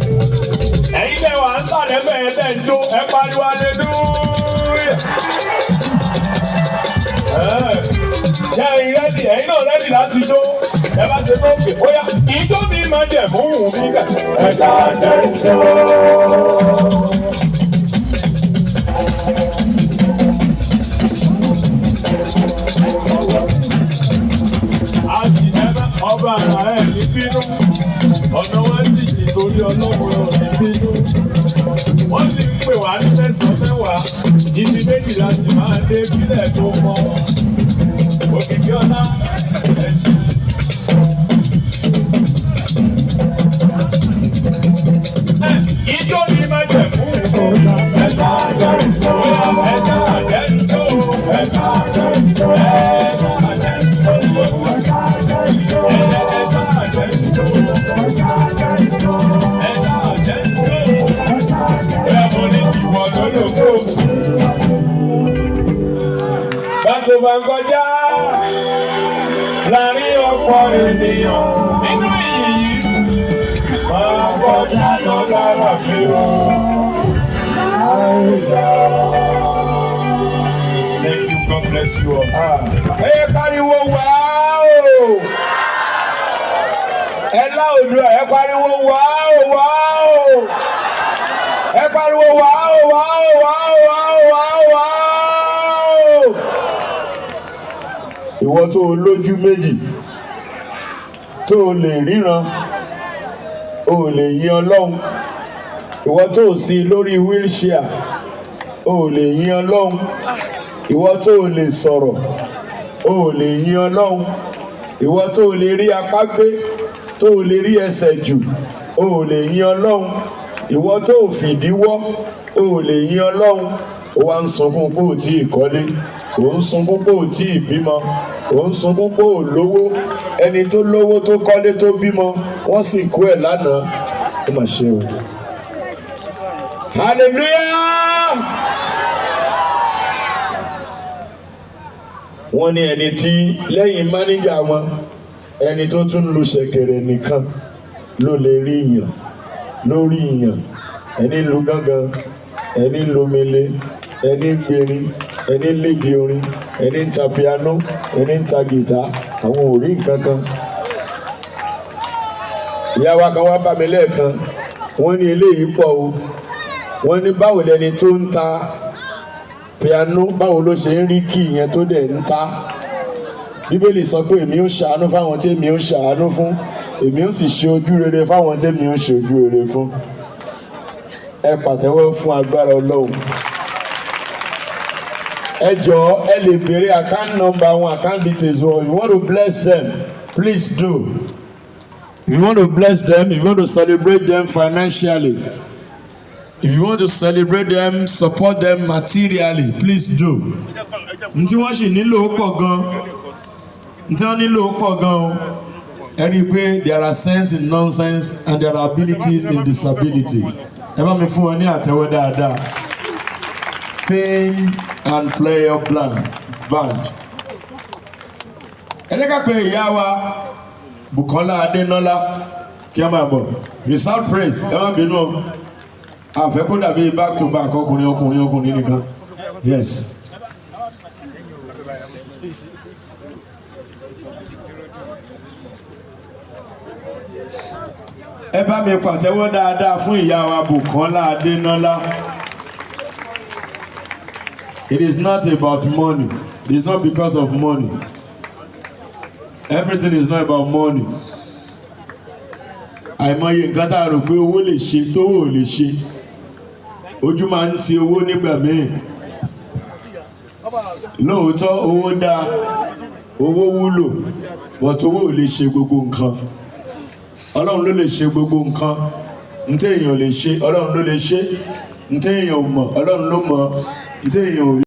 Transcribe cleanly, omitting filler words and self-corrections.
Ẹ̀yin lẹ wà ń sàlẹ̀ bẹ́ẹ̀ tẹ̀ ń jó ẹ pariwo hallelujah. Ṣé ẹ̀yin rẹ́dì? Ẹ̀yin náà rẹ́dì láti jó. Ẹ bá ṣe lóògì bóyá ìjó mi máa dẹ̀ mú wù mí kà. Ẹ̀ka jẹ́ ìjó. A sì nẹ́bẹ̀ ọba àrà ẹ̀ ní bínú. Ọ̀nà wa sì jì torí ọlọ́run ò ní bínú. Wọ́n sì ń pè wá ní mẹ́sàn-án mẹ́wàá. Ibi méjìlá sì máa dé bílẹ̀ tó mọ́. Òkìkí ọ̀la ẹ̀ṣin. Ijó ni máa jẹ̀ fún ìkọ̀ọ̀la. Ẹ̀sà àjẹ́ ìjọ. Ẹ̀sà àjẹ́ ìjọ. Ẹ̀sà àjẹ́ ìjọ. Ẹ̀sà àjẹ́ ìjọ. Ẹ̀sà àjẹ́ ìjọ. Ẹ̀sà àjẹ́ ìjọ. Ẹ̀sà àjẹ́ ìjọ. Ẹ̀sà àjẹ́ ìjọ. Bẹ́ẹ̀ mo ní ìwọ lólobó. Bàtò bá ń kọjá láàrin ọ̀pọ̀ ènìyàn nínú ìyí. Máa kọjá lọ lára mi o. Thank you, God bless you all. Ẹ pariwo wáò. Ẹ láòdùà ẹ pariwo wáò wáò. Ẹ pariwo wáò wáò wáò wáò wáò wáò. Ìwọ tó lójú méjì tó lè ríran o lè yìn Ọlọ́run. Ìwọ tó sí lórí wheelchair o lè yìn Ọlọ́run. Ìwọ tó lè sọ̀rọ̀ o lè yìn Ọlọ́run. Ìwọ tó lè rí apá gbé tó lè rí ẹsẹ̀ jù o lè yìn Ọlọ́run. Ìwọ tó fìdíwọ́ o lè yìn Ọlọ́run. Ó wá ń sunkún pé ò tí ì kọ́lé, ó ń sunkún pé ò tí ì bímọ, ó ń sunkún pé ò lówó. Ẹni tó lówó tó kọ́lé tó bímọ wọ́n sì kú ẹ̀ lánàá. Ó mà ṣe o. Hallelujah. Wọ́n ní ẹni tí lẹ́yìn mánéjà wọn ẹni tó tún lu ṣẹ̀kẹ̀rẹ̀ nìkan ló lè rí ìyàn lórí ìyàn. Ẹni lu gángan, ẹni lu mele, ẹni ń gbèrín, ẹni ń lédi orin, ẹni ń ta piano, ẹni ń ta gìtá, àwọn ò rí nǹkan kan. Ìyá wa kan wá bá mi lẹ́ẹ̀kan, wọ́n ní eléyìí pọ̀ o. Wọ́n ní báwo lẹni tó ń ta piano báwo ló ṣe ń rí kí ìyẹn tó dẹ̀ ń ta. Bíbélì sọ pé èmi ó ṣàánú fáwọn tí èmi ó ṣàánú fún, èmi ó sì ṣe ojú rere fáwọn tí èmi ó ṣe ojú rere fún. Ẹ pàtẹ́wọ́ fún agbára Ọlọ́run. Ẹ jọ̀ọ́ ẹ lè béèrè account number wọn, account details wọn. If you want to bless them, please do. If you want to bless them, if you want to celebrate them financially, if you want to celebrate them, support them materially, please do. Ntí wọ́n sì nílò pọ̀ gan. Ntí wọ́n nílò pọ̀ gan o. Ẹ rí i pé there are sense in nonsense and there are abilities in disabilities. Ẹ bá mi fún wọn ní àtẹ́wọ́ dáadáa. Pain and player band. Ẹ jẹ́ ká pe ìyá wa Bukola Adenola kí a máa bọ̀. Without praise, ẹ má bínú o. Àfẹ́ kó dàbí back to back ọkùnrin nìkan. Yes. Ẹ bá mi pàtẹ́wọ́ dáadáa fún ìyá wa Bukola Adenola. It is not about money. It is not because of money. Everything is not about money. Àìmọye nǹkan tá a rò pé owó lè ṣe tówó ò lè ṣe. Ojú máa ń ti owó nígbà míì. Lóòótọ́ owó dáa, owó wúlò, but owó ò lè ṣe gbogbo nǹkan. Ọlọ́run ló lè ṣe gbogbo nǹkan. Ntẹ́ èèyàn lè ṣe, Ọlọ́run ló lè ṣe. Ntẹ́ èèyàn ò mọ̀, Ọlọ́run ló mọ̀. Ntẹ́ èèyàn ò